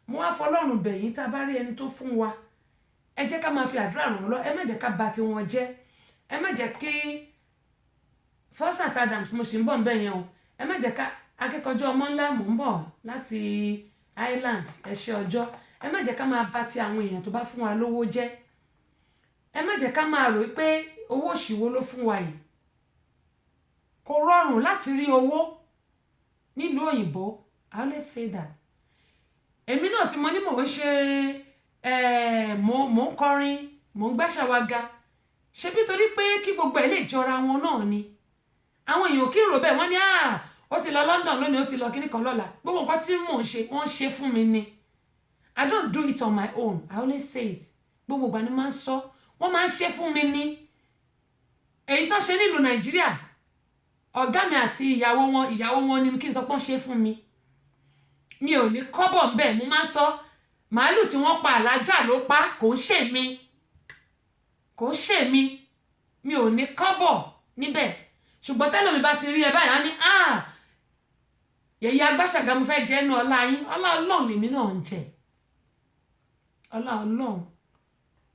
mo wá fọlọ́run bẹ̀ yín tá a bá rí ẹni tó fún wa ẹ jẹ́ ká máa fi àdúrà ràn wọ́n lọ, ẹ má jẹ́ ká bà ti wọn jẹ́, ẹ má jẹ́ kí Fawzat Adams mo sì ń bọ̀ níbẹ̀ yẹn o, ẹ má jẹ́ ká akẹ́kọ̀ọ́jọ́ ọmọ ńlá mò ń bọ̀ láti Ireland ẹ ṣé ọjọ́, ẹ má jẹ́ ká máa bà ti àwọn èèyàn tó bá fún wa lówó jẹ́, ẹ má jẹ́ ká máa rò pé owó òṣìwò ló fún wa yìí. Kò rọrùn láti rí owó nílùú òyìnbó, I always say that. Èmi náà tí mo ní mò ń ṣe mò ń kọrin, mò ń gbàṣàwàga, ṣe bí torí pé kí gbogbo ẹ̀ lè jọra wọn náà ni. Àwọn èèyàn kí n rò bẹ́ẹ̀ wọ́n ní ó ti lọ London lónìí, ó ti lọ kíní kan lọ́la. Gbogbo nǹkan tí mò ń ṣe wọ́n ṣe fún mi ni. I don't do it on my own, I always say it. Gbogbo ìgbà ni máa ń sọ, wọ́n máa ń ṣe fún mi ni. Èyí tó ṣe nílùú Nàìjíríà, ọ̀gá mi àti ìyàwó wọn ni kí n sọ pé wọ́n ṣe fún mi. Mi ò ní kọ́bọ̀ ńbẹ̀, mo máa ń sọ màálù tí wọ́n pa Alájà ló pa, kò ń ṣe mi, kò ń ṣe mi, mi ò ní kọ́bọ̀ níbẹ̀. Ṣùgbọ́n tẹ́lẹ̀ mi bá ti rí ẹ báyìí á ní yẹ̀yẹ́ Agbáṣàga mo fẹ́ jẹ́ ẹnu ọlá yín, ọlá Ọlọ́run lèmi náà ń jẹ, ọlá Ọlọ́run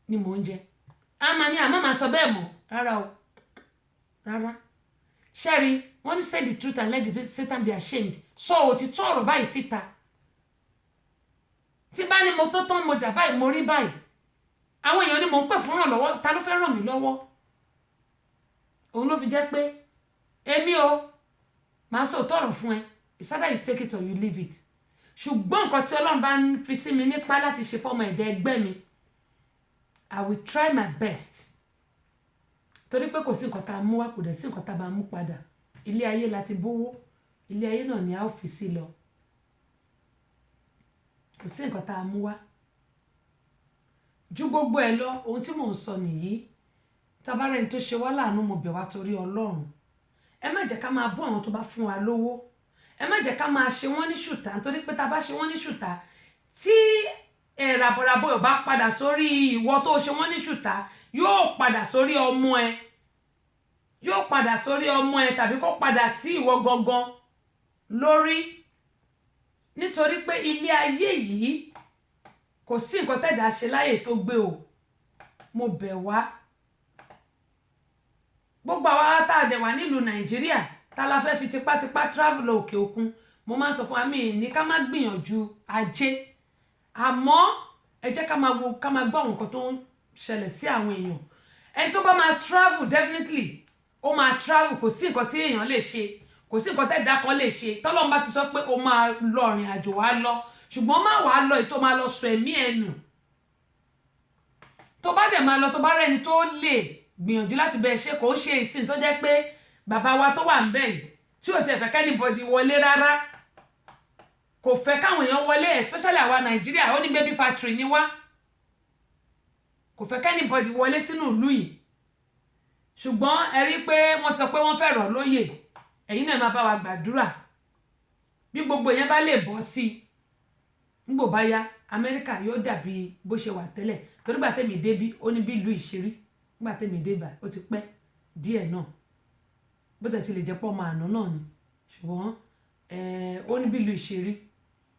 ni mò ń jẹ. A máa ní àmọ́ máa sọ bẹ́ẹ̀ mọ́ rárá o, rárá. Ṣẹ́rí wọ́n ní say the truth and let the Satan be ashamed. Sọ òtítọ́ ọ̀rọ̀ báyìí síta. Tí bá ní mo tó tán mo dà báyìí mo rí báyìí, àwọn èèyàn ni mò ń pè fún ràn lọ́wọ́, ta ló fẹ́ ràn mí lọ́wọ́? Òun ló fi jẹ́ pé èmi o máa sọ òótọ́ ọ̀rọ̀ fún ẹ, it's either you take it or you leave it. Ṣùgbọ́n nǹkan tí Ọlọ́run bá ń fi sí mi nípa láti ṣe fọ́mọ ẹ̀dá ẹgbẹ́ mi, I will try my best. Torí pé kò sí nǹkan tá a mú wá, kò dẹ̀ sí nǹkan tá a bá mú padà. Ilé ayé láti bówó, ilé ayé náà ni a ó fi sí lọ. Kò sí nǹkan tá a mú wá. Ju gbogbo ẹ lọ, ohun tí mò ń sọ nìyí. Tá bá rẹ́ni tó ṣe wá láàánú, mo bẹ̀ wá torí Ọlọ́run. Ẹ má jẹ́ ká máa bú àwọn tó bá fún wa lówó. Ẹ má jẹ́ ká máa ṣe wọ́n ní ṣùtá, nítorí pé tá bá ṣe wọ́n ní ṣùtá, tí ràbọ̀ràbọ̀ ò bá padà sórí ìwọ tó ṣe wọ́n ní ṣùtá, yóò padà sórí ọmọ ẹ, yóò padà sórí ọmọ ẹ tàbí kó padà sí ìwọ gangan lórí. Nítorí pé ilé ayé yìí kò sí nǹkan tẹ́dà ṣe láyè tó gbé o. Mo bẹ̀ wá, gbogbo àwa tá a dẹ̀ wà nílùú Nàìjíríà tá la fẹ́ fi tipátipá travel òkè òkun, mo máa ń sọ fún wa mi ní ká má gbìyànjú ajé, àmọ́ ẹ jẹ́ ká máa gbọ́ àwọn nǹkan tó ń ṣẹlẹ̀ sí àwọn èèyàn. Ẹni tó bá máa travel definitely ó máa travel, kò sí nǹkan tí èèyàn lè ṣe, kò sí nǹkan tẹ́dà kan lè ṣe. Tọ́lọ́run bá ti sọ pé ó máa lọ ìrìn àjò wá lọ, ṣùgbọ́n má wàá lọ èyí tó máa lọ sọ ẹ̀mí ẹnu. Tó bá dẹ̀ máa lọ, tó bá rẹ́ni tó lè gbìyànjú láti bẹ́ẹ̀ ṣe, kò ṣe ìsìn tó jẹ́ pé bàbá wa tó wà ń bẹ̀ yìí tí ò tiẹ̀ fẹ́ kẹ́nìbọ̀dì wọlé rárá, kò fẹ́ káwọn èèyàn wọlé, especially àwa Nàìjíríà, ó ní baby factory ni wá, kò fẹ́ kẹ́nìbọ̀dì wọlé sínú ìlú yìí. Ṣùgbọ́n ẹ rí pé wọ́n sọ pé wọ́n fẹ́ rọ̀ lóyè, ẹ̀yin náà máa bá wa gbàdúrà bí gbogbo yẹn bá lè bọ́ sí i. Nígbò bá yá Amẹ́ríkà yóò dàbí bó ṣe wà tẹ́lẹ̀, torí gbà tèmi débí ó ní bí ìlú ìṣerí, nígbà tèmi débà ó ti pẹ́ díẹ̀ náà, bó tẹ̀ ti lè jẹ́ pọ́ máa ná náà ni, ṣùgbọ́n ó ní bí ìlú ìṣerí,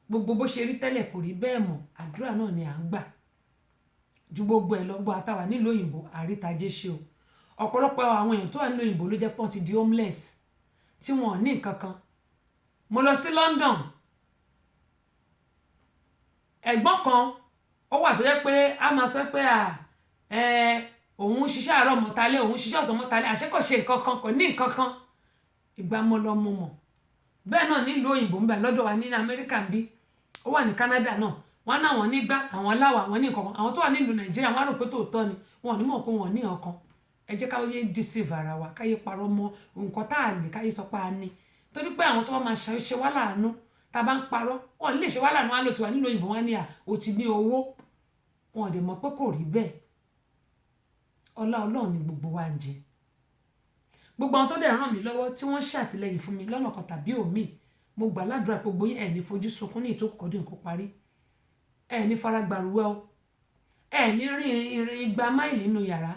gbogbo bó ṣe rí tẹ́lẹ̀ kò rí bẹ́ẹ̀ mọ́. Àdúrà náà ni à ń gbà. Ju gbogbo ẹ̀ lọ́gbọ́n àtàwà nílùú òyìnbó àrítajé ṣe o. Ọ̀pọ̀lọpọ̀ àwọn èèyàn tó wà nílùú òyìnbó ló jẹ́ pọ́n ti di homeless, tí wọ́n ní nǹkan kan. Mo lọ sí London, ẹ̀gbọ́n kan ó wà tó jẹ́ pé a máa sọ pé òun ṣiṣẹ́ àárọ̀ mọ́tálẹ́, òun ṣiṣẹ́ ọ̀sán mọ́tálẹ́, àṣẹ kò ṣe nǹkan kan, kò ní nǹkan kan. Ìgbà mo lọ mo mọ̀. Bẹ́ẹ̀ náà nílùú òyìnbó ń bẹ lọ́dọ̀ wa ní Amẹ́ríkà ń bí, ó wà ní Canada náà, wọ́n náà wọ́n nígbà, àwọn láwà wọ́n ní nǹkan kan. Àwọn tó wà nílùú Nàìjíríà wọ́n á rò pé tòótọ́ ni, wọn ò ní mọ̀ pé wọn ò ní nǹkan. Ẹ jẹ́ ká yé deceive ara wa, ká yé parọ́ mọ́ nǹkan tá à ní, ká yé sọ pé a ní. Torí pé àwọn tó wá máa ṣe wá láàánú, tá bá ń parọ́, wọn lè ṣe wá láàánú, wọn ló ti wà nílùú òyìnbó, wọn ní ó ti ní owó, wọn ò dẹ̀ mọ̀ pé kò rí bẹ́ẹ̀. Ọlá Ọlọ́run ni gbogbo wa ń jẹ. Gbogbo àwọn tó dẹ̀ ràn mí lọ́wọ́ tí wọ́n ṣàtìlẹ́yìn fún mi lọ́nà kan tàbí òmíì, mo gbà ládùúrà pé gbogbo yín ẹ̀ ní fojú sunkún ní ìtókòdún kó parí, ẹ̀ ní faragbàrúwẹ́ o, ẹ̀ ní rin igba máìlì nínú yàrá.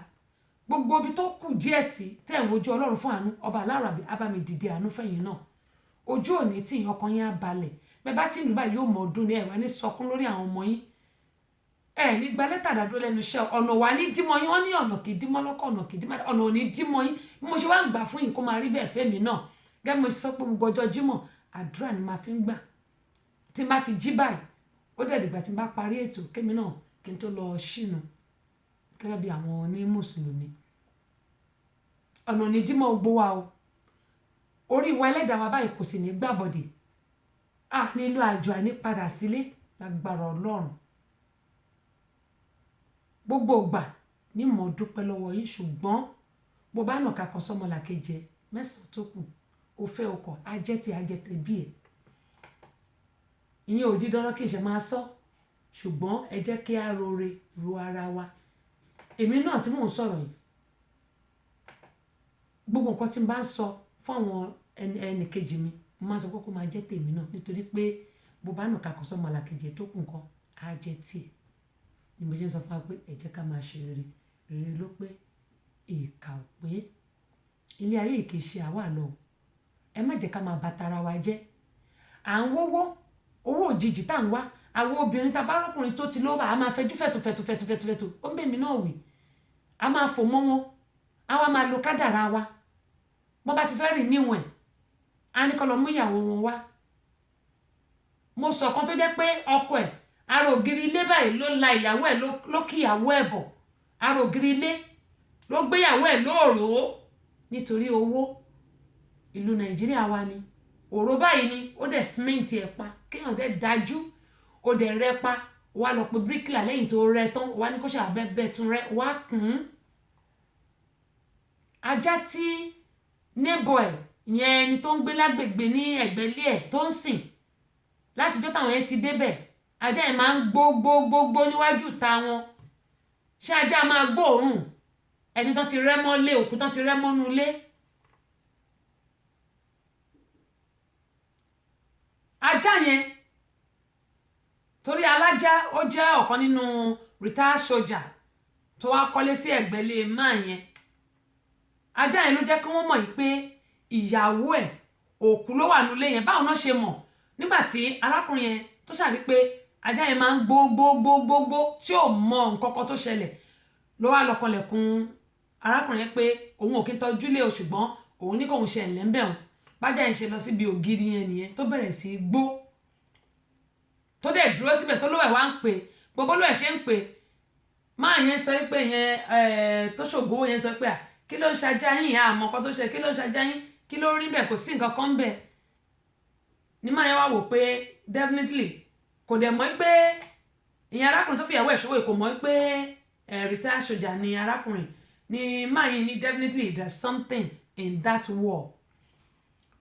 Gbogbo ibi tó kù díẹ̀ sí tẹ́ ẹ̀ wojú Ọlọ́run fún àánú, ọba aláàrọ̀ abámi dìde àánú fẹ̀yìn náà. Ojú òní tí ọkàn yín á balẹ̀, bẹ́ẹ̀ bá tí ìlú báyìí yóò mọ̀ ọdún ní ẹ̀ wá ní sọkún lórí àwọn ọmọ yín ẹ̀ ní gba lẹ́tà dàdúró lẹ́nu iṣẹ́ ọ̀nà wà ní dímọ̀ yín wọ́n ní ọ̀nà kì í dímọ̀ lọ́kọ̀ ọ̀nà kì í dímọ̀ ọ̀nà ò ní dímọ̀ yín bí mo ṣe wá ń gbà fún yín kó máa rí bẹ́ẹ̀ fẹ́mi náà gẹ́gẹ́ mo sọ pé gbogbo ọjọ́ jímọ̀ àdúrà ni màá fi ń gbà tí n bá ti jí báyìí ó dẹ̀ dìgbà tí n bá parí ètò kémi náà kí n tó lọ ṣìnà gẹ́gẹ́ bí àwọn oní mùsùlùmí ọ̀nà ní dímọ̀ gbó wa o orí ìwà ẹlẹ́dàá wa báyìí kò sì ní gbàbọ̀dè nílò àjọ àìnípadà sílé lágbára ọlọ́run gbogbo ìgbà ní mo dúpẹ́ lọ́wọ́ yín ṣùgbọ́n bó bá nàka kan sọ́mọlàkejì mẹ́sàn-án tó kù ó fẹ́ ọkọ̀ ajẹ́ tí ajẹ́ tẹ̀ bí ẹ̀ ìyẹn ò di dandan kí n ṣe máa sọ ṣùgbọ́n ẹ jẹ́ kí a rore ro ara wa èmi náà tí mò ń sọ̀rọ̀ yìí gbogbo nǹkan tí n bá ń sọ fún àwọn ẹnì kejì mi mo máa sọ pé kó máa jẹ́ tèmi náà nítorí pé bó bá nàka kan sọ́mọlàkejì tó kù nǹkan ajẹ́ tiẹ̀ ni mo ṣe ń sọ fún wa pé ẹ jẹ́ ká máa ṣe rere rere ló pé ìkà ò pé ilé ayé kì í ṣe àwa lọ ẹ má jẹ́ ká máa bà tara wa jẹ́ à ń wówó owó òjijì tá à ń wá àwọn obìnrin tá a bá rọ́kùnrin tó ti lówó a máa fẹjú fẹ̀tò ó ń bèmí náà wì a máa fò mọ́ wọn a wá máa lo kádàrá wa bọ́ bá ti fẹ́ rìn níwọ̀n a ní kọ́ lọ mú ìyàwó wọn wá mo sọ kan tó jẹ́ pé ọkọ ẹ̀ ara ògiri ilé báyìí ló la ìyàwó ẹ̀ ló kí ìyàwó ẹ̀ bọ̀ ara ògiri ilé ló gbé ìyàwó ẹ̀ lóòrò nítorí owó ìlú nàìjíríà wa ni òró báyìí ni ó dẹ̀ símẹ́ǹtì ẹ̀ pa kéèyàn dẹ̀ dájú ó dẹ̀ rẹ́ pa wá lọ pé bíríkìlà lẹ́yìn tó rẹ́ tán wá ní kó ṣàbẹ́bẹ́ tún rẹ́ wá kùn ún ajá tí neighbor ẹ̀ yẹn ẹni tó ń gbé lágbègbè ní ẹ̀gbẹ́lé ẹ̀ tó ń sìn látijọ́ táwọn yẹn ti débẹ̀ ajá yẹn máa ń gbó níwájú ìta wọn ṣé ajá máa gbóòórùn ẹni tó ti rẹ́ mọ́lé òkú tó ti rẹ́ mọ́nú ilé ajá yẹn torí alájá ó jẹ́ ọ̀kan nínú retired soldier tó wá kọ́lé sí ẹ̀gbẹ́lé máa yẹn ajá yẹn ló jẹ́ kí wọ́n mọ̀ yìí pé ìyàwó ẹ̀ òkú ló wà nílé yẹn báwọn náà ṣe mọ̀ nígbà tí arákùnrin yẹn tó ṣàrí pé ajá yẹn máa ń gbó tí ò mọ nǹkan kan tó ṣẹlẹ̀ ló wá lọ kanlẹ̀kùn arákùnrin yẹn pé òun ò kí ń tọ́jú lé o ṣùgbọ́n òun ní kóun ṣe ẹ̀lẹ́ ń bẹ̀ wọn bájá yẹn ṣe lọ síbi ògiri yẹn nìyẹn tó bẹ̀rẹ̀ sí í gbó tó dẹ̀ dúró síbẹ̀ tó lówẹ̀ wá ń pè gbogbo lówẹ̀ ṣe ń pè máa yẹn sọ pé yẹn tó ṣògbówó yẹn sọ pé kí ló ń ṣajá yín àmọ́ kan tó ṣe kí ló ń ṣajá yín kí ló rí bẹ́ẹ̀ kò sí nǹkan kan bẹ́ẹ̀ ní máa yẹn wá wò pé definitely kò dẹ̀ mọ̀ pé ìyẹn arákùnrin tó fìyàwó ẹ̀ ṣòwò kò mọ̀ pé retired soldier ni arákùnrin ni máa yẹn ní definitely there's something in that war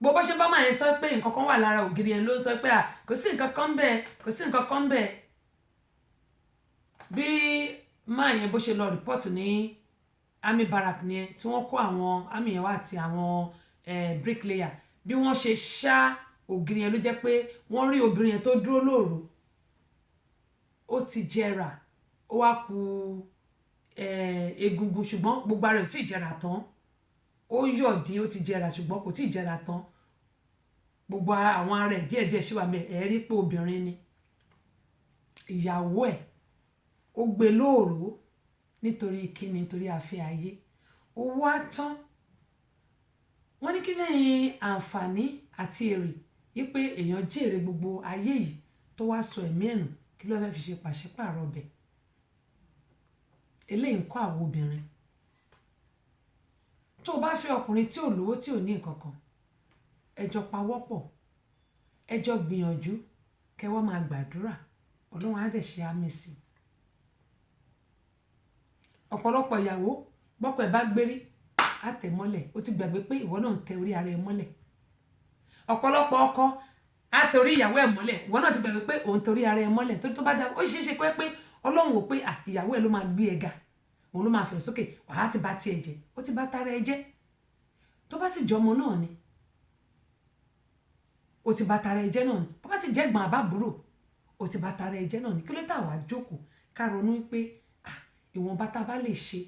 bó ṣe bá máa yẹn sọ pé nǹkan kan wà lára ògiri yẹn ló sọ pé kò sí nǹkan kan bẹ́ẹ̀ kò sí nǹkan kan bẹ́ẹ̀ bí máa yẹn bó ṣe lọ rìpọ́ọ̀tù ní army barrack yẹn tí wọ́n kó àwọn army yẹn wá àti àwọn bricklayer bí wọ́n ṣe ṣá ògiri yẹn ló jẹ́ pé wọ́n rí obìnrin yẹn tó dúró lóòrò ó ti jẹrà ó wá ku egungun ṣùgbọ́n gbogbo ara ẹ̀ ò tí ì jẹrà tán ó yọ̀dí ó ti jẹrà ṣùgbọ́n kò tí ì jẹrà tán gbogbo àwọn ara ẹ̀ díẹ̀díẹ̀ ṣì wà mẹ́ ẹ̀ rí pé obìnrin ni ìyàwó ẹ̀ ó gbé lóòrò nítorí kíni nítorí afẹ́ ayé owó á tán wọ́n ní kí lẹ́yìn àǹfààní àti èrè yí pé èèyàn jèrè gbogbo ayé yìí tó wá sọ ẹ̀mí ẹ̀nù kí ló fẹ́ fi ṣe pàṣípààrọ̀ ọbẹ̀ eléyìí ń kọ́ àwọn obìnrin tó o bá fẹ́ ọkùnrin tí ò lówó tí ò ní nǹkan kan ẹ jọ pawọ́pọ̀ ẹ jọ gbìyànjú kẹ́ wá máa gbàdúrà ọlọ́run á dẹ̀ ṣe àmì sí i ọ̀pọ̀lọpọ̀ ìyàwó bọ́kọ ẹ̀ bá gbérí á tẹ̀ mọ́lẹ̀ ó ti gbàgbé pé ìwọ náà ń tẹ orí ara ẹ mọ́lẹ̀ ọ̀pọ̀lọpọ̀ ọkọ á tẹ orí ìyàwó ẹ̀ mọ́lẹ̀ ìwọ náà ti gbàgbé pé òun tẹ orí ara ẹ mọ́lẹ̀ torí tó bá dá ó ṣeé ṣe pé ọlọ́run wò pé ìyàwó ẹ̀ ló máa gbé ẹ ga òun ló máa fẹ̀ sókè wàá ti bá tiẹ̀ jẹ́ ó ti bá tara ẹ jẹ́ tó bá sì jọmọ náà ni ó ti bá tara ẹ jẹ́ náà ni bó bá sì jẹ́ gbọ̀n àbábúrò ó ti bá tara ẹ jẹ́ náà ni kí ló tà wá jókòó ká ronú pé ìwọ̀nba tá a bá lè ṣe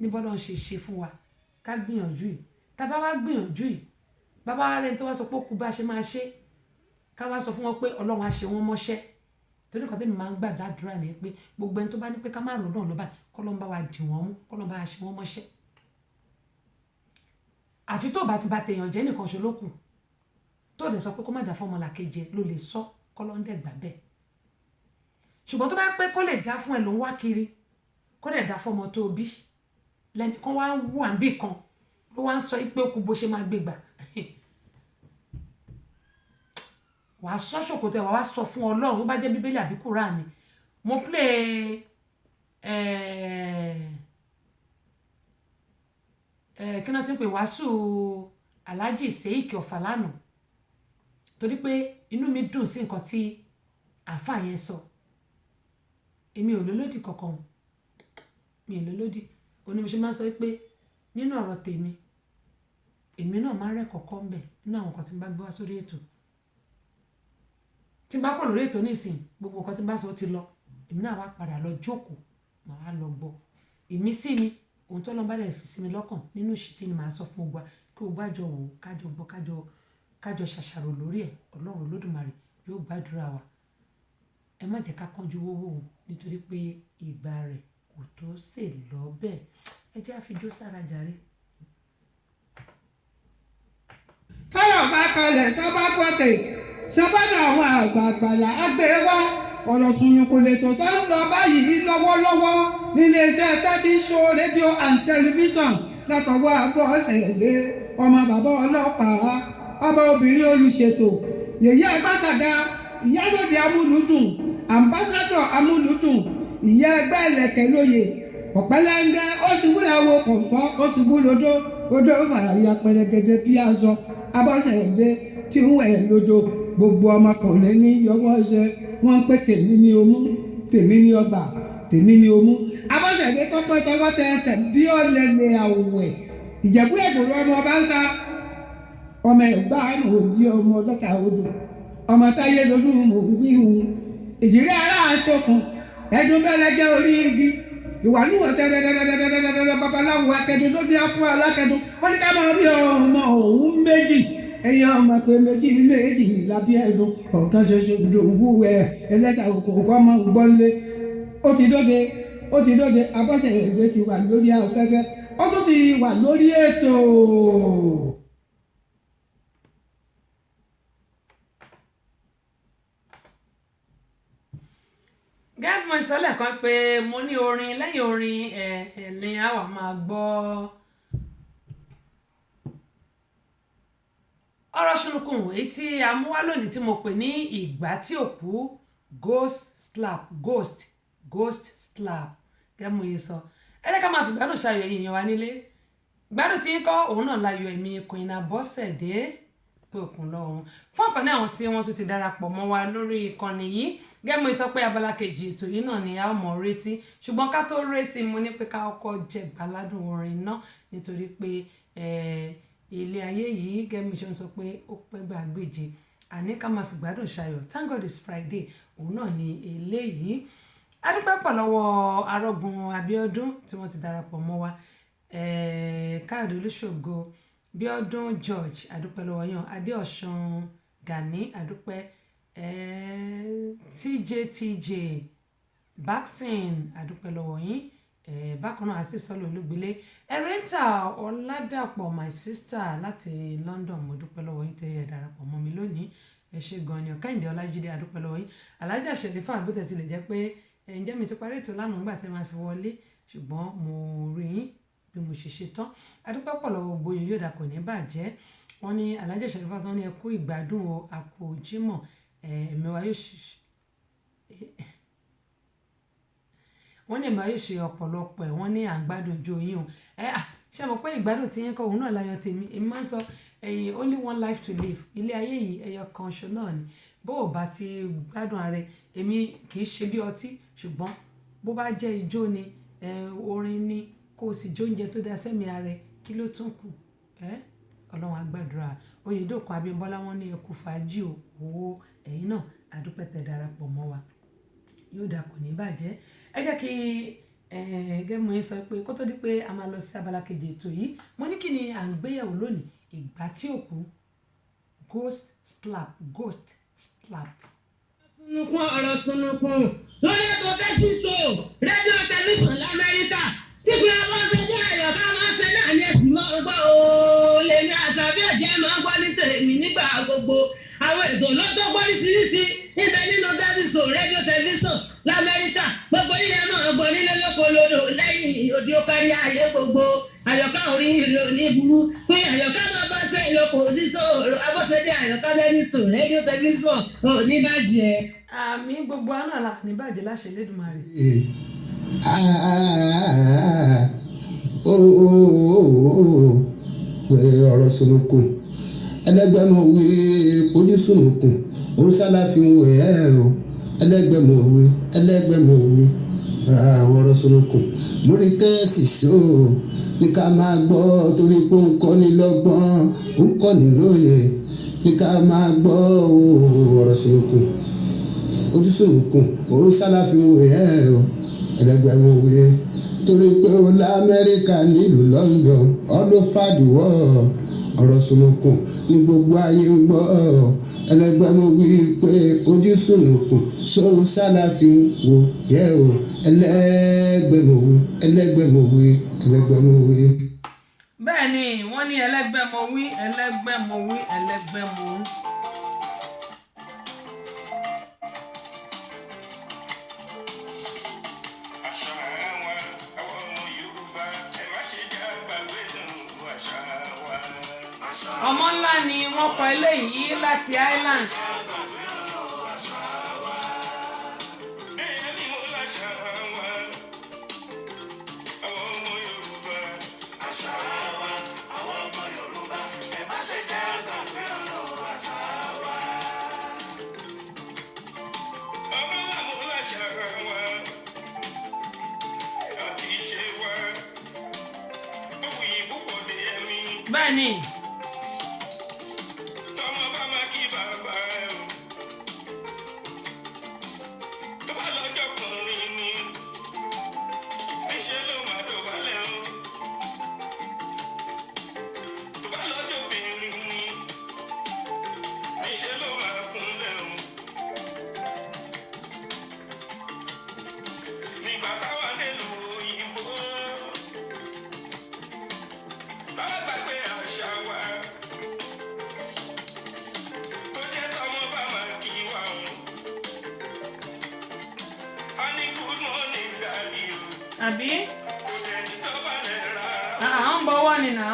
ní bọ́lá ń ṣe fún wa ká gbìyànjú yìí tá a bá wá gbìyànjú yìí bàbá rẹ̀ tó wá sọ pé ó kú bá ṣe máa ṣe ká wá sọ fún wọn pé Ọlọ́run á ṣe wọ́n mọ́ṣẹ́ torí nǹkan tẹ́mi máa ń gbà ládùúrà ni pé gbogbo ẹni tó bá ní pé ká má rò náà ló bá kọ́lọ́n bá wa dì wọ́n mú kọ́lọ́n bá wa ṣe wọ́n mọ́ṣẹ́ àfi tó bá ti bá tèèyàn jẹ́ nìkan ṣe lókù tó dẹ̀ sọ pé kó má dá fún ọmọlàkejì ló lè sọ kọ́lọ́n dẹ̀ gbà bẹ́ẹ̀ ṣùgbọ́n tó bá pé kó lè dá fún ẹ ló ń wá kiri kó dẹ̀ dá fún ọmọ tó bí lẹ́nìkan wá ń wù àbí kan ló wá ń sọ pé ó kú bó ṣe máa gbé gbà wà á sọ ṣòkòtò ẹ̀ wà á sọ fún Ọlọ́run ó bá jẹ́ bíbélì àbí Kùránì mo play kí náà ti ń pè wàásù Alhaji Sheikh Ọ̀fàlànà torí pé inú mi dùn sí nǹkan tí àáfàá yẹn sọ èmi ò lólódì kankan mi ò lólódì onímọ̀ṣẹ́ máa ń sọ pé nínú ọ̀rọ̀ tèmi èmi náà máa ń rẹ́ kọ̀ọ̀kan bẹ̀ nínú àwọn nǹkan tí n bá gbé wá sórí ètò tí n bá pọ̀ lórí ètò nísìn gbogbo nǹkan tí n bá sọ ó ti lọ èmi náà wá padà lọ jókòó màá wá lọ gbọ́ èmi sì ni ohun tó lọ́n bá dẹ̀ fi sí mi lọ́kàn nínú ìṣítí ni màá sọ fún gbogbo kí gbogbo àjọ wò ó kájọ gbọ́ kájọ ṣàṣàrò lórí ẹ̀ Ọlọ́run Olódùmarè yóò gbàdúrà wa ẹ má jẹ́ ká kánjú wówó o nítorí pé ìgbà rẹ̀ kò tó sè lọ bẹ́ẹ̀ ẹ jẹ́ àfijó sára jàre. tọ́rọ̀ bá kọlẹ̀ tó bá kọ́tẹ̀ sábàdàn àwọn àgbààgbà là á gbé wá ọ̀rọ̀ Ṣùnnùkùn lètò tó ń lọ báyìí lọ́wọ́lọ́wọ́ níléeṣẹ́ 30 Show rédíò and tẹlifíṣàn látọwọ́ Abọ́sẹ̀dé ọmọ bàbá ọlọ́pàá ọba obìnrin olùṣètò yèyé Agbáṣàga ìyálòdì amúlùdùn ambassadọ amúlùdùn ìyá ẹgbẹ́ ẹlẹ́kẹ̀ lóye ọ̀pẹ́lẹ́ngẹ́ ó ṣubú làwọn kọ̀ọ̀fọ́ ó ṣubú lódó odó fàyà pẹ̀lẹ́gẹ̀dẹ̀ bí aṣọ Abọ́sẹ̀dé tí ń wẹ̀ lódó gbogbo ọmọkùnrin ní yọwọ́ ṣe wọ́n ń pè tèmi ní omú tèmi ní ọgbà tèmi ní omú Abọ́sẹ̀dé tó pẹ́ tọwọ́ tẹ ẹsẹ̀ bí ọ̀lẹ́lẹ̀ àwẹ̀ Ìjẹ̀bú Ègbòrò ọmọ ọba ń ta ọmọ ẹ̀gbá òjì ọmọ ọlọ́ta odò ọmọ táyé lolú mò ń wí hun ìjìrí aláàṣọkùn ẹdun bẹ́lẹ́jẹ́ orí igi ìwà níwọ̀n tẹ́lẹ̀lẹ́lẹ́lẹ́lẹ́lẹ́ babaláwo akẹ́dùn ló dé fún alákẹ́dùn wọ́n ní ká máa bí ọmọ òun méjì ẹ̀yìn ọmọ pé méjì lábí ẹ̀dùn ọ̀kan ṣoṣo ìdòwú ẹlẹ́ta òkòkò ọmọ gbọ́nlé ó ti dóde Abọ́sẹ̀dé ti wà lórí afẹ́fẹ́ ó tún ti wà lórí ètò. gẹ́gẹ́ bí mo sọ lẹ́ẹ̀kan pé mo ní orin lẹ́yìn orin ni a wà máa gbọ́ ọ̀rọ̀ Ṣùnnùkùn èyí tí a mú wá lónìí tí mo pè ní ìgbà tí òkú ghost slap gẹ́gẹ́ mo yìí sọ ẹ jẹ́ ká máa fi gbádùn ṣayọ̀ ẹ̀yin èèyàn wa nílé gbádùn tí ń kọ́ òun náà láyọ̀ ẹ̀mí Queen Abọ́sẹ̀dé pé òkun lọ́hùn fún àǹfààní àwọn tí wọ́n tún ti darapọ̀ mọ́ wa lórí ìkànnì yìí gẹ́gẹ́ mo sọ pé abala kejì ètò yìí náà ni a ó mọ̀ retí ṣùgbọ́n ká tó retí mo ní pé ká kọ́kọ́ jẹ gbàládùn orin náà nítorí pé ilé ayé yìí gẹ́gẹ́ mi ṣe ń sọ pé ó pẹ́ gbàgbéje àní ká máa fi gbádùn ṣayọ̀ Thank God it's Friday òun náà ni eléyìí adúpẹ́ pọ̀ lọ́wọ́ Arógun Abíọ́dún tí wọ́n ti darapọ̀ mọ́ wa Káyọ̀dé Olúṣògo Bíọ́dún George adúpẹ́ lọ́wọ́ yàn Adéọ̀sùn Gani adúpẹ́ TJ Baxin adúpẹ́ lọ́wọ́ yín bákan náà àti sọ́lọ̀ olúgbilé ẹ̀rẹ́ńtà Ọládàpọ̀ my sister láti London mo dúpẹ́ lọ́wọ́ yín tẹ́ ẹ darapọ̀ mọ́ mi lónìí ẹ ṣé gan ni Kẹ́hìndé Ọlájídé adúpẹ́ lọ́wọ́ yín Alájà Ṣẹ̀rífà àgbẹ̀tẹ̀ ti lè jẹ́ pé ǹjẹ́ mi ti parí ètò lánàá nígbà tí ẹ máa fi wọlé ṣùgbọ́n mo rí yín bí mo ṣe ṣe tán adúpẹ́ pọ̀ lọ́wọ́ gbogbo yín yóò dà kò ní bàjẹ́ wọ́n ní Alájà Ṣẹ̀rífà tán ní ẹ kú ìgbádùn o àpò Jímọ̀ ẹ̀mí wa yóò wọ́n ní ẹ̀mí wa yóò ṣe ọ̀pọ̀lọpọ̀ ẹ̀ wọ́n ní à ń gbádùn ojú yín o ṣé mo pé ìgbádùn tí yín kọ́ òun náà láyọ̀ tèmi èmi máa ń sọ only one life to live ilé ayé yìí ẹyọ kan ṣo náà ni bó o bá ti gbádùn ara èmi kì í ṣe bí ọtí ṣùgbọ́n bó bá jẹ́ ijó ni orin ni kó o sì jó oúnjẹ tó dá sẹ́mi ara kí ló tún kù Ọlọ́run á gbàdúrà Oyèdòkun Abímbọ́lá wọn ní ẹ kú fàájì owó ẹ̀yin náà àdúpẹ́ tẹ́ darapọ̀ mọ́ wa yóò dà kò ní bàjẹ́ ẹ jẹ́ kí gẹ́gẹ́ mo yín sọ pé kó tó di pé a máa lọ sí abala kejì ètò yìí mo ní kí ni à ń gbéyẹ̀wò lónìí ìgbà tí òkú ghost slap. sunukun ọ̀rọ̀ sunukun lórí ètò tẹ́tí so rédíò tẹlifíṣàn lamẹ́ríkà tí pé wọ́n ṣe ní àyọ̀ká máa ṣe náà ní ẹ̀sìn máa ń gbọ́ o lèmi àṣàbí ẹ̀jẹ̀ máa ń gbọ́ ní tèmi nígbà gbogbo àwọn ètò lọ́tọ́ gbọ́ríṣiríṣi níbẹ̀ nínú tẹ́tí so rédíò tẹlifíṣàn lamẹ́ríkà gbogbo yíyẹ máa ń gbọ́ nílé lóko lódò lẹ́yìn òdi ó kárí ayé gbogbo àyọ̀ká oríire òní burú pé àyọ̀ká máa bá ṣe ìlọ́pọ̀ sísọ abọ́sẹ̀dé àyọ̀ká lẹ́ni so rédíò tẹlifíṣàn òní bàjẹ́. àmì gbogbo àná là ní bàjẹ́ láṣẹ lẹ́dùnmarè. ọ̀rọ̀ sunukun ẹlẹ́gbẹ̀mọ̀ wí ojú sunukun òun sálàfin wò ẹ́ o ẹlẹ́gbẹ̀mọ̀ wí ọ̀rọ̀ sunukun lórí kẹ́ẹ̀sì ṣó ní ká máa gbọ́ torí pé ó ń kọ́ni lọ́gbọ́n ó ń kọ́ni lóye ní ká máa gbọ́ ọ̀rọ̀ sunukun ojú sunukun òun sálàfin wò ẹ́ o ẹlẹ́gbẹ̀mọ̀ wí torí pé ó l'Amẹ́ríkà nílùú London all over the world ọ̀rọ̀ sunukun ní gbogbo ayé ń gbọ́ ẹlẹ́gbẹ̀mọ̀ wí pé ojú sunukun ṣóun ṣàlàfin wò yẹ o ẹlẹ́gbẹ̀mọ̀ wí. bẹ́ẹ̀ ni wọ́n ní ẹlẹ́gbẹ̀mọ̀ wí. ọmọ ńlá ni wọ́n kọ eléyìí láti Ireland. bẹ́ẹ̀ ni. àbí àwọn bọ̀ wà nínú.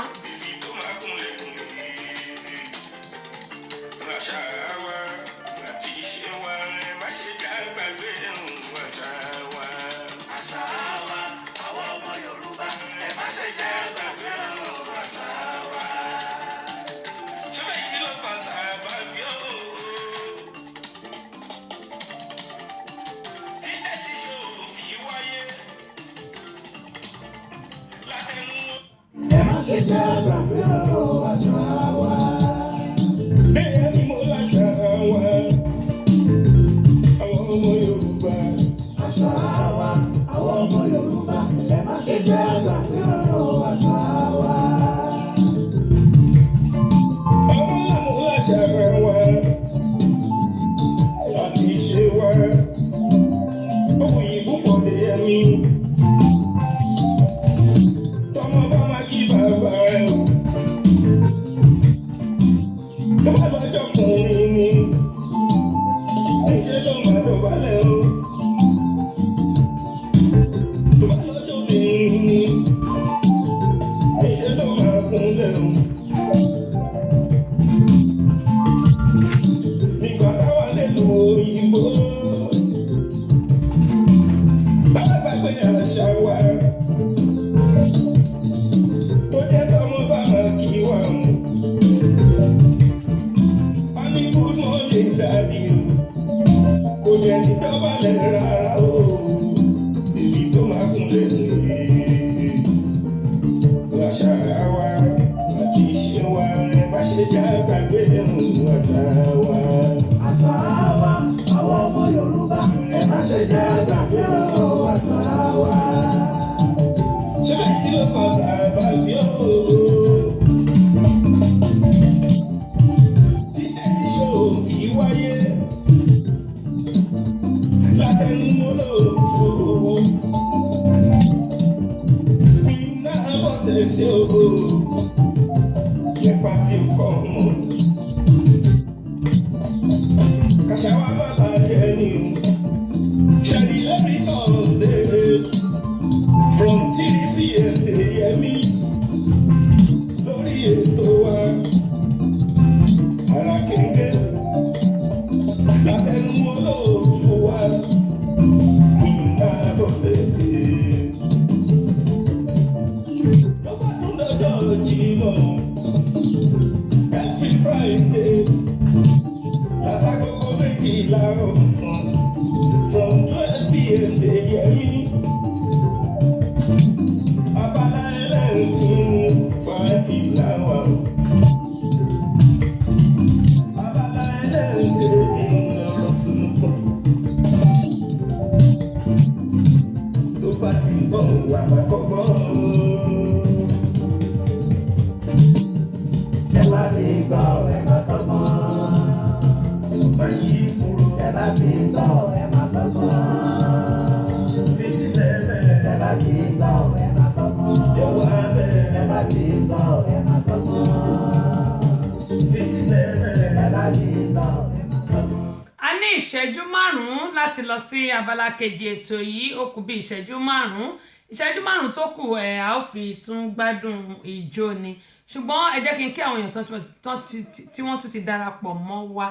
A ní ìṣẹ́jú márùn-ún láti lọ sí abala kejì ètò yìí, ó kù bí ìṣẹ́jú márùn-ún tó kù a ó fi tún gbádùn ìjó ni, ṣùgbọ́n ẹ jẹ́ kí n kí àwọn èèyàn tí wọ́n tún ti darapọ̀ mọ́ wa.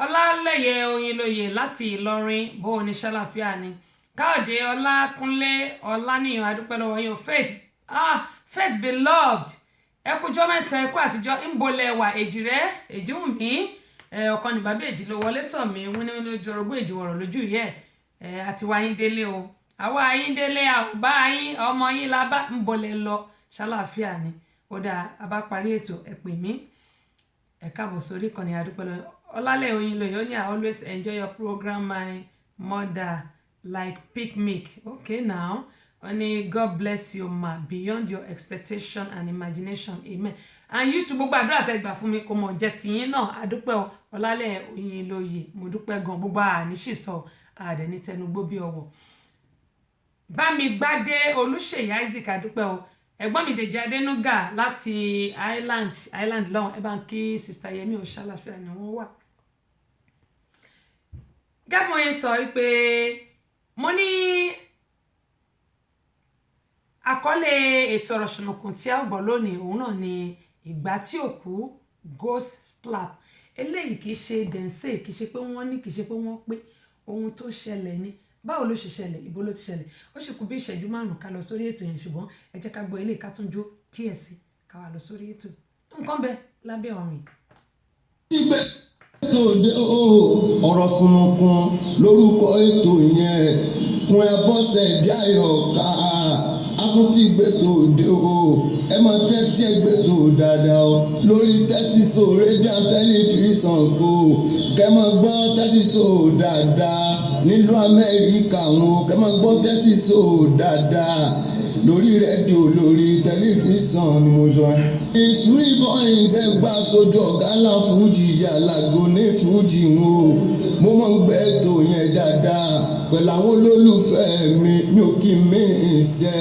Ọlálẹ́yẹ Oyinlóye láti Ìlọrin, bó o ní ṣàlàfíà ni. Káòdé Ọlákúnlé Ọláníyàn, adúpẹ́ lọ́wọ́ yín. Faith beloved, ẹ kújọ́ mẹ́ta, ẹ kú àtijọ́, ń bolẹ̀ wà Èjìrẹ́ Èjìwùmí, ọ̀kan ní bàbá èjì ló wọlé tọ̀ mí, wọ́n ní lójú orogún èjì wọ̀rọ̀ lójú yẹ àti wá yín délé o, àwa yín délé àwòbá yín ọmọ yín la bá ń bolẹ̀ lọ ṣàlàfíà ni. Ó dáa, a bá parí ètò ẹ pè mí, ẹ káàbọ̀ sórí ìkànnì adúpẹ́ lọ́wọ́. Ọlálẹ́yẹ Oyinlóye ó ní I always enjoy your program, my mother like picnic. Okay now, only God bless you ma, beyond your expectation and imagination, amen. And YouTube gbogbo àdúrà tẹ́ gbà fún mi kò mọ̀ jẹ́ tìyín náà, adúpẹ́ o. Ọlálẹ́yẹ Oyinlóye, mo dúpẹ́ gan, gbogbo àníṣìṣọ àdẹ̀ní tẹnugbó bí ọwọ́. Bámigbádé Olúṣèyí Isaac, adúpẹ́ o. Ẹ̀gbọ́n mi Dèjì Adénúgà láti Island lọ́hùn, ẹ bá ń kí Sister Yẹmí o, ṣàlàfíà ni wọ́n wà. Gábọ̀ yẹn sọ pé mo ní àkọlé ètò ọ̀rọ̀ ṣùnùkùn tí a gbọ́ lónìí, òun náà ni ìgbà tí òkú ghost slap. Eléyìí kìí ṣe dẹ̀nsẹ̀, kìí ṣe pé wọ́n ní, kìí ṣe pé wọ́n pé ohun tó ṣẹlẹ̀ ni. Báwo ló ṣe ṣẹlẹ̀, ibo ló ti ṣẹlẹ̀. Ó sì kù bí ìṣẹ́jú márùn-ún ká lọ sórí ètò yẹn, ṣùgbọ́n ẹ jẹ́ ká gbọ́ eléyìí ká tún jó díẹ̀ sí ká wá lọ sórí ètò. Nǹkan bẹ lábẹ́ ọ̀run. Ìgbẹ́ tó dé ọ̀rọ̀ ṣùnùkùn lórúkọ ètò yẹn, kun ẹ bọ́sẹ̀ dí ayọ̀ ká akúntì gbé tó dé ẹ máa tẹ́tí ẹ gbé tó dáadáa o lórí tẹ́sísò rédíò tẹlifíṣàn kò kẹ́ máa gbọ́ tẹ́sísò dáadáa nílùú Amẹ́ríkà wọn kẹ́ máa gbọ́ tẹ́sísò dáadáa lórí rédíò lórí tẹlifíṣàn ni mo sọ. ìsúrí bọ́yìn ṣe gbà sójú ọ̀gá ńlá fújì yàlágò ní fújì wọn o mo máa ń gbẹ́ ètò yẹn dáadáa pẹ̀lú àwọn olólùfẹ́ mi ò kí mi ṣe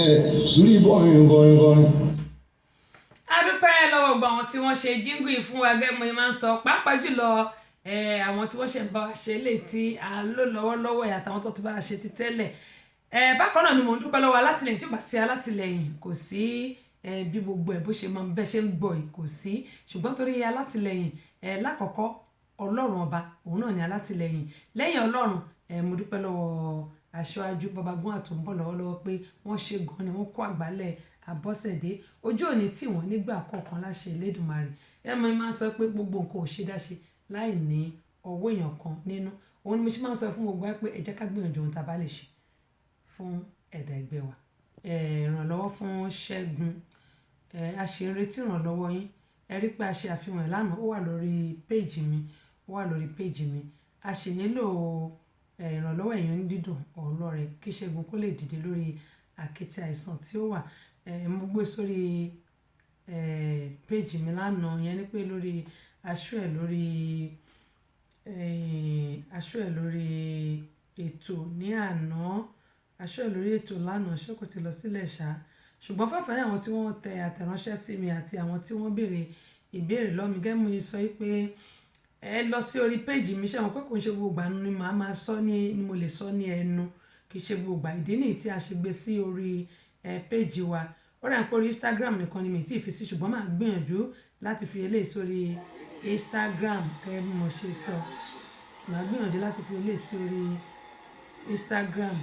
ìsúrí bọ́yìn gọrin. A dúpẹ́ lọ́wọ́ gbogbo àwọn tí wọ́n ṣe jíngù yìí fún wa, gẹ́gẹ́ bí mo máa ń sọ, pàápàá jùlọ àwọn tí wọ́n ṣe ń bá wa ṣe lè tí à ń lò lọ́wọ́lọ́wọ́ àtàwọn tó ti bá wa ṣe ti tẹ́lẹ̀. Bákan náà ni mo ń dúpẹ́ lọ́wọ́ alátìlẹyìn tí ó bá sí alátìlẹyìn kò sí bí gbogbo ẹ̀ bó ṣe máa ń bẹ́ ṣe ń gbọ́ yìí kò sí, ṣùgbọ́n torí alátìlẹyìn lákọ̀ọ́kọ́ Ọlọ́run ọba òun náà ni alátìlẹyìn. Lẹ́yìn Ọlọ́run mo dúpẹ́ lọ́wọ́ aṣáájú Babagun àtúnbọ̀ lọ́wọ́lọ́wọ́ pé wọ́n ṣe gan ni wọ́n kó àgbálẹ̀ Abọ́sẹ̀dé, ojú òní tí wọ́n nígbà kọ̀ọ̀kan láṣẹ Elédùmarè. Mo máa ń sọ pé gbogbo nǹkan ò ṣe dáṣe láì ní ọwọ́ èèyàn kan nínú. Òun ni mo ṣe máa ń sọ fún gbogbo wa pé ẹ jẹ́ ká gbìyànjú ohun tá a bá lè ṣe fún ẹ̀dá ẹgbẹ́ wa. Ìrànlọ́wọ́ fún Ṣẹ́gun, a ṣe ń retí ìrànlọ́wọ́ yín. Ẹ rí pé a ṣe àfihàn ẹ̀ lánàá, ó wà lórí péèjì mi, a sì nílò ìrànlọ́wọ́ èèyàn ní dídùn ọ̀rọ̀ rẹ̀ kí Ṣẹ́gun kó lè dìde lórí àkéte àìsàn tí ó wà. Mo gbé sórí péèjì mi lánàá, yẹn ni pé lórí aṣọ ẹ̀ lórí ètò ní àná, aṣọ ẹ̀ lórí ètò lánàá, ṣé kò ti lọ sílẹ̀ ṣá. Ṣùgbọ́n fáfáyé àwọn tí wọ́n tẹ àtẹ̀ránṣẹ́ sí mi àti àwọn tí wọ́n béèrè ìbéèrè lọ́mi, gẹ́gẹ́ mo sọ pé ẹ lọ sí orí péèjì mi, ṣé àwọn pé kò ń ṣe gbogbo ìgbà ni màá máa sọ ní ni mo lè sọ ní ẹnu, kì í ṣe gbogbo ìgbà. Ìdí nìyí tí a ṣe gbé sí orí péèjì wa. Ó rà ń pé orí Instagram nìkan ni mi tí ì fi sí, ṣùgbọ́n màá gbìyànjú láti fi eléyìí sórí Instagram gẹ́gẹ́ bí mo ṣe sọ. Màá gbìyànjú láti fi eléyìí sí orí Instagram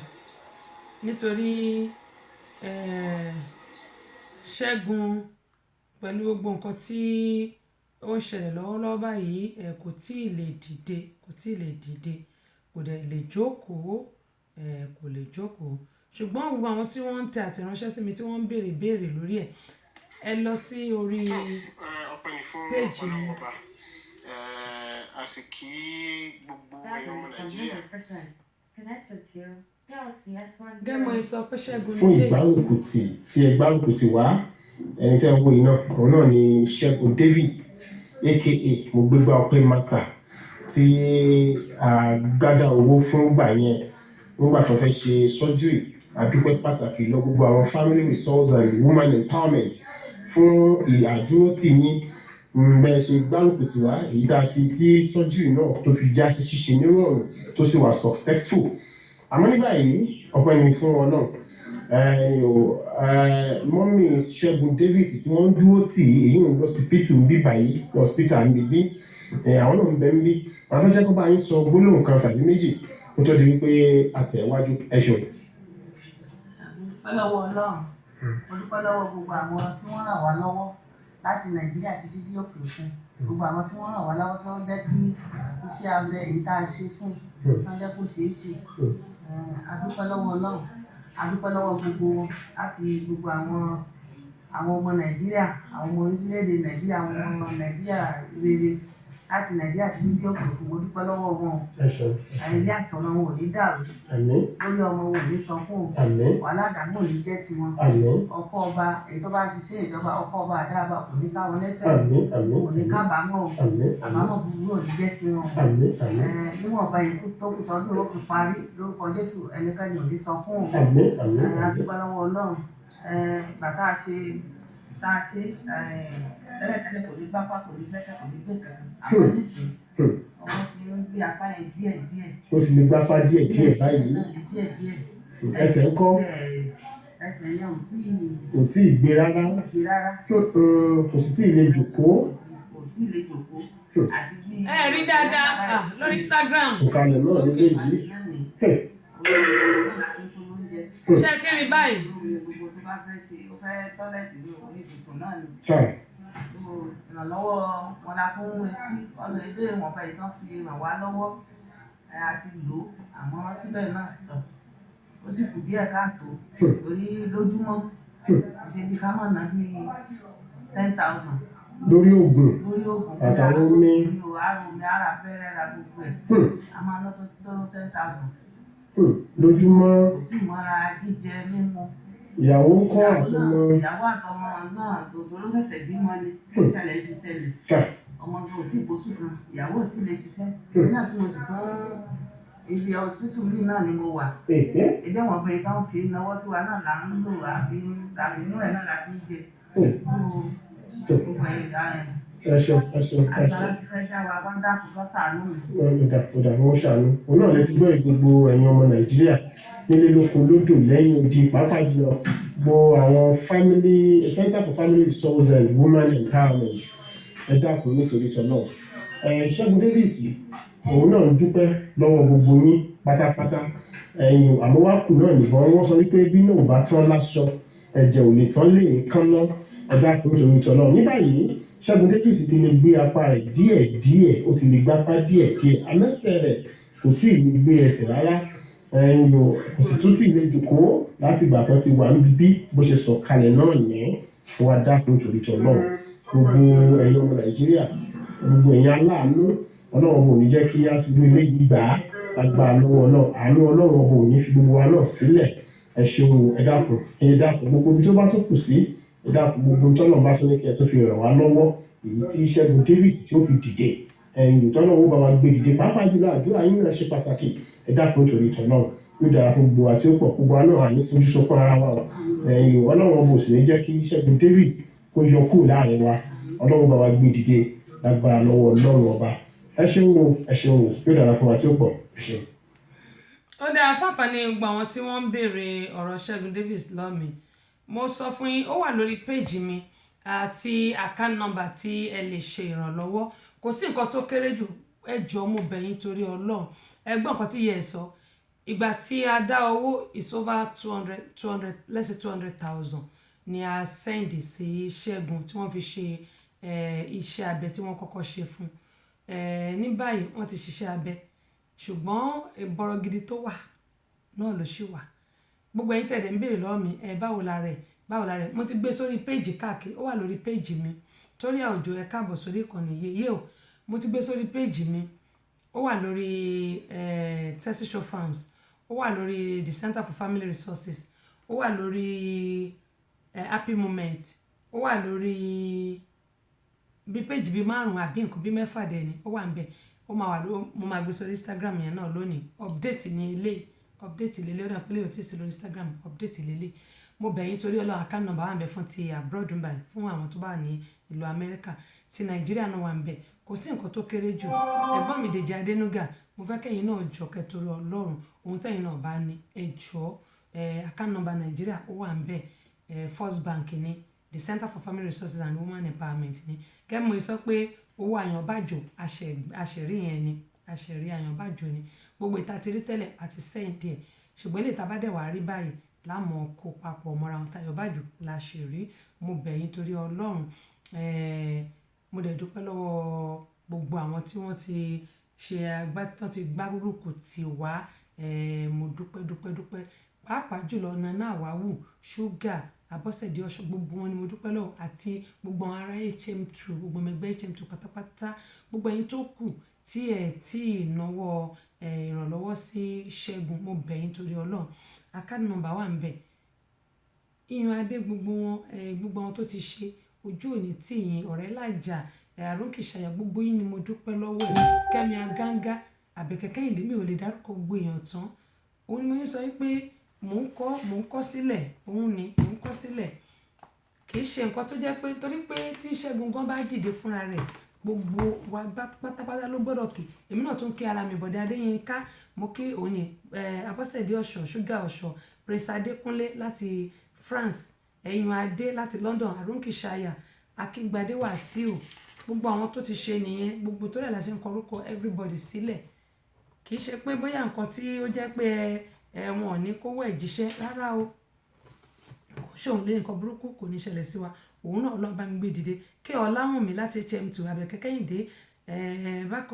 nítorí Ṣẹ́gun pẹ̀lú gbogbo nǹkan tí ó ń ṣẹlẹ̀ lọ́wọ́lọ́wọ́ báyìí kò tí ì lè dìde, kò dẹ̀ lè jókòó, kò lè jókòó ṣùgbọ́n gbogbo àwọn tí wọ́n ń tẹ àtẹ̀ránṣẹ́ sí mi tí wọ́n ń béèrè lórí ẹ̀ ẹ lọ sí orí ọpẹ́ ni fún péèjì mi. Ọlọ́run ọba a sì kí gbogbo ẹ̀yin ọmọ Nàìjíríà. gẹ́mọ̀ ìsọ pé Ṣẹ́gun fún nílé ìgbárùkùtì tí ẹ gbárùkùtì wá ẹni tẹ́ ń wo iná òun náà ni Ṣẹ́gun Davis aka mo gbégbá ọpẹ́ master tí a gádà owó fún gbà yẹn nígbà tó fẹ́ ṣe surgery àdúpẹ́ pàtàkì lọ gbogbo àwọn family resource and women empowerment fún àdúrótì yín bẹ́ẹ̀ ṣe gbárùkùtì wá èyí tá a fi tí surgery náà tó fi já sí ṣíṣe nírọ̀rùn tó sì wà successful àmọ́ ní báyìí ọpẹ́ ni fún Ọlọ́run mọ́mí Ṣẹ́gun Davis tí wọ́n ń dúró tì í èyí ń lọ sí pítù ń bí báyìí hospital ń bí àwọn náà ń bẹ ń bí àwọn tó jẹ́ kó bá yín sọ gbólóhùn kan tàbí méjì kó tó di wípé àtẹ̀wájú ẹ ṣeun. dúpẹ́ lọ́wọ́ Ọlọ́run mo dúpẹ́ lọ́wọ́ gbogbo àwọn tí wọ́n ràn wá lọ́wọ́ láti Nàìjíríà títí dé òkè òkun gbogbo àwọn tí wọ́n ràn wá lọ́wọ́ tí wọ́n jẹ́ kí iṣẹ́ abẹ èyí tá a ṣe fún wọn jẹ́ kó ṣeé ṣe a dúpẹ́ lọ́wọ́ Ọlọ́run a dúpẹ́ lọ́wọ́ gbogbo láti gbogbo àwọn ọmọ Nàìjíríà àwọn ọmọ orílẹ̀-èdè Nàìjíríà àwọn ọmọ Nàìjíríà rere láti Nàìjíríà títí dé òkè òkun mo dúpẹ́ lọ́wọ́ wọn ilé àtọ̀nà wọn ò ní dàrú lórí ọmọ wọn ò ní sọkún wàhálà àdàmú ò ní jẹ́ tiwọn ọkọ ọba èyí tó bá ṣiṣẹ́ ìjọba ọkọ ọba àdáàbà kò ní sáwọn lẹ́sẹ̀ kò ní kábàámọ̀ àbámọ̀ búburú ò ní jẹ́ tiwọn níwọ̀nba ikú tó kù tọ́jú ó fi parí lórúkọ Jésù ẹnikẹ́ni ò ní sọkún a dúpẹ́ lọ́wọ́ Ọlọ́run ìgbà tá a ṣe tẹ́lẹ̀tẹ́lẹ̀ kò ní gbápá kò ní gbẹ́sẹ̀ kò ní gbé kankan àwọn nísìnyí ọmọ ti ń gbé apá yẹn díẹ̀. ó sì lè gbápá díẹ̀ báyìí ẹsẹ̀ ń kọ́ ẹsẹ̀ yẹn kò tí ì gbé rárá kò sì tí ì lè jókòó àti bí. ẹ rí dáadáa lórí Instagram sùkàlẹ̀ náà nílé yìí ṣe ti rí báyìí. gbogbo tó bá fẹ́ ṣe ó fẹ́ tọ́lẹ̀tì ní orí ibùsùn náà ni. ìrànlọ́wọ́ wọn la tún ń retí ọ̀nà èdè ìwọ̀nba ìtàn fi ràn wá lọ́wọ́ àti lò ó àmọ́ síbẹ̀ náà tọ̀ ó sì kù díẹ̀ káàtó torí lójúmọ́ ìṣèbí ká mọ̀ náà bíi 10,000. lórí oògùn àtàwọn omi omi ara abẹ́rẹ́ ra gbogbo ẹ̀ a máa ná tó 10,000. lójúmọ́. kò tí ì mọ́ra jíjẹ mímu. ìyàwó ń kọ́ àtọmọ. ìyàwó àtọmọ náà tó ló ṣẹ̀ṣẹ̀ bímọ ni ìṣẹ̀lẹ̀ fi ṣẹlẹ̀ ọmọ tó ò tí ì bóṣù kan ìyàwó ò tí ì lè ṣiṣẹ́ nígbà tí mo sì tún ibi hospital mi náà ni mo wà èdè wọn pé tán fi náwó sí wa náà là ń lò àfi inú ẹ̀ náà láti jẹ gbogbo ẹ̀ dáhùn. ẹ ṣeun. àgbàlá ti fẹ́ já wa wọ́n dákú kọ́ sàánú mi. ọ̀dà wọn ṣàánú òun náà lè ti gbọ́ gbogbo ẹ̀yin ọmọ Nàìjíríà nílé lóko lódò lẹ́yìn odi pàápàá jùlọ gbọ́ àwọn family Center for Family Resource and Women Empowerment ẹ dákun nítorí tọ́lọ́ Ṣẹ́gun Davis òun náà ń dúpẹ́ lọ́wọ́ gbogbo yín pátápátá ẹ̀yin àmúwákù náà nìbọn wọ́n sọ wípé bí náà ò bá tán láṣọ ẹ̀jẹ̀ ò lè tán lè kánná ẹ dákun nítorí tọ́lọ́ ní báyìí Ṣẹ́gun Davis ti lè gbé apá rẹ̀ díẹ̀ ó ti lè gbápá díẹ̀ amẹ́sẹ̀ rẹ̀ kò tí ì lè gbé ẹsẹ̀ rárá kò sì tún tí ì lè jókòó láti ìgbà tó ti wà níbi bí bó ṣe sọ kalẹ̀ náà yẹn wá dákun nítorí tọ́lọ́ gbogbo ẹ̀yin ọmọ Nàìjíríà gbogbo ẹ̀yin aláàánú Ọlọ́run bò ní jẹ́ kí á fi ilé yìí gbà á agbára lọ́wọ́ náà àánú Ọlọ́run bò ní fi gbogbo wa náà sílẹ̀ ẹ ṣeun ẹ dákun gbogbo ibi tó bá tó kù sí ẹ dákun gbogbo tọ́lọ̀ bá tó ní kí ẹ tó fi ràn wá lọ́wọ́ èyí tí Ṣẹ́gun Davis tí ó fi dìde ẹ̀yìn tọ́lọ̀ ó bá wa gbé dìde pàápàá jùlọ àdúrà yín náà ṣe pàtàkì ẹ dákun nítorí tọ́lọ̀ ó dára fún gbogbo àti ó pọ̀ gbogbo àná àní fojú sọpọ̀ ara wa ẹ̀yìn Ọlọ́run bò sì ní jẹ́ kí Ṣẹ́gun Davis kó yọ kúrò láàrin wa Ọlọ́run bá wa gbé dìde lágbára lọ́wọ́ Ọlọ́run ọba ẹ ṣeun o yóò dára fún wa tí ó pọ̀ ẹ ṣeun. ó dáa fáfáni gbogbo àwọn tí wọ́n ń béèrè ọ̀rọ̀ Ṣẹ́gun Davis lọ́mì mo sọ fún yín ó wà lórí péjì mi àti account number tí ẹ lè ṣe ìrànlọ́wọ́ kò sí nǹkan tó kéré jù ẹ jọ̀ọ́ mo bẹ̀ yín torí Ọlọ́run ẹ gbọ́ nǹkan tí yẹ ẹ sọ ìgbà tí a dá owó is over 200 let's say 200,000 ni a send sí Ṣẹ́gun tí wọ́n fi ṣe iṣẹ́ abẹ tí wọ́n kọ́kọ́ ṣe fún ní báyìí wọ́n ti ṣiṣẹ́ abẹ ṣùgbọ́n ìbọ̀rọ̀ gidi tó wà náà ló ṣì wà. Gbogbo ẹ̀yin tẹ̀lé ń béèrè lọ́wọ́ mi báwo la rẹ̀ mo ti gbé sórí péèjì káàkiri, ó wà lórí péèjì mi Torí Òjó ẹ káàbọ̀ sórí ìkànnì yèyé o. Mo ti gbé sórí péèjì mi, ó wà lórí Tessy Show Farms, ó wà lórí the Center for Family Resources, ó wà lórí Happy Moment, ó wà lórí bí péèjì bíi 5 àbí nǹkan bíi 6 dẹ̀ ni ó wà níbẹ̀. Mo máa gbé sórí Instagram yẹn náà lónìí. Update ni ilé update lélẹ̀, ó dà pé lè ò tí ì sí lórí Instagram, update lélẹ̀. Mo bẹ̀ yín torí Ọlọ́run, account number wà níbẹ̀ fún ti abroad níbẹ̀ fún àwọn tó bá ní ìlú Amẹ́ríkà, ti Nàìjíríà náà wà níbẹ̀. Kò sí nǹkan tó kéré jù. Ẹ̀gbọ́n mi Dèjì Adénúgà, mo fẹ́ kẹ́yin náà jọ kẹ́torí Ọlọ́run, ohun tẹ́yin náà bá ní ẹ jọ̀ọ́. Account number Nàìjíríà ó wà níbẹ̀. First Bank ni, the Center for Family Resources and Women Empowerment ni. Kẹ́mi mo sọ pé owó Àyànbájò àṣẹ̀rí yẹn ni, àṣẹ̀rí Àyànbájò ni. Gbogbo ìta ti rí tẹ́lẹ̀ àti sẹ́yìn díẹ̀, ṣùgbọ́n ilé ìta bá dẹ̀ wá rí báyìí láàmú kó papọ̀ mọ́ra wọn. Àyànbájò la ṣe rí. Mo bẹ̀ yín torí Ọlọ́run. Mo dẹ̀ dúpẹ́ lọ́wọ́ gbogbo àwọn tí wọ́n ti tán ti gbárùkù tì wá. Mo dúpẹ́. Pàápàá jùlọ Nana Àwáwù, Sugar, Abọ́sẹ̀dé Ọ̀ṣọ́, gbogbo wọn ni mo dúpẹ́ lọ́wọ́, àti gbogbo àwọn ará HM2, gbogbo ọmọ ẹgbẹ́ HM2 pátápátá. Gbogbo ẹ̀yin tó kù tí náwó ìrànlọ́wọ́ sí Ṣẹ́gun, mo bẹ̀ yín torí Ọlọ́run. Account number wà níbẹ̀. Iyùn Adé, gbogbo wọn tó ti ṣe ojú òní tì yín, ọ̀rẹ́ làjà, Àrùnkìṣàyà, gbogbo yín ni mo dúpẹ́ lọ́wọ́ ẹ̀. Kẹ́mi Aganga, Àbẹ̀kẹ́ Kẹ́hìndé, mi ò lè dárúkọ gbogbo èèyàn tán. Òun ni mo ń sọ wípé mò ń kọ́ sílẹ̀, òun ni mò ń kọ́ sílẹ̀. Kì í ṣe nǹkan tó jẹ́ pé torí pé tí Ṣẹ́gun gan bá dìde fúnra rẹ̀, gbogbo wa pátápátá ló gbọ́dọ̀ kí. Èmi náà tún kí ara mi, Bọ̀dé Adéyínká, mo kí òun ni, Abọ́sẹ̀dé Ọ̀ṣọ́, Sugar Ọ̀ṣọ́, Prince Adékúnlé láti France, Ẹ̀yùn Adé láti London, Àrùnkìṣàyà, Akíngbadé Wàsíù, gbogbo àwọn tó ti ṣe nìyẹn. Gbogbo tó rẹ̀ la ṣe ń kọ orúkọ everybody sílẹ̀. Kì í ṣe pé bóyá nǹkan tí ó jẹ́ pé wọn ò ní kówó ẹ̀ jíṣẹ́ rárá o. Kò ṣòun lé nǹkan burúkú kò ní ṣẹlẹ̀ sí wa. Òun náà Ọlọ́run bá mi gbé dìde. Kí Ọláwùnmí láti HM2, Àbẹ̀kẹ́ Kẹ́hìndé, bákan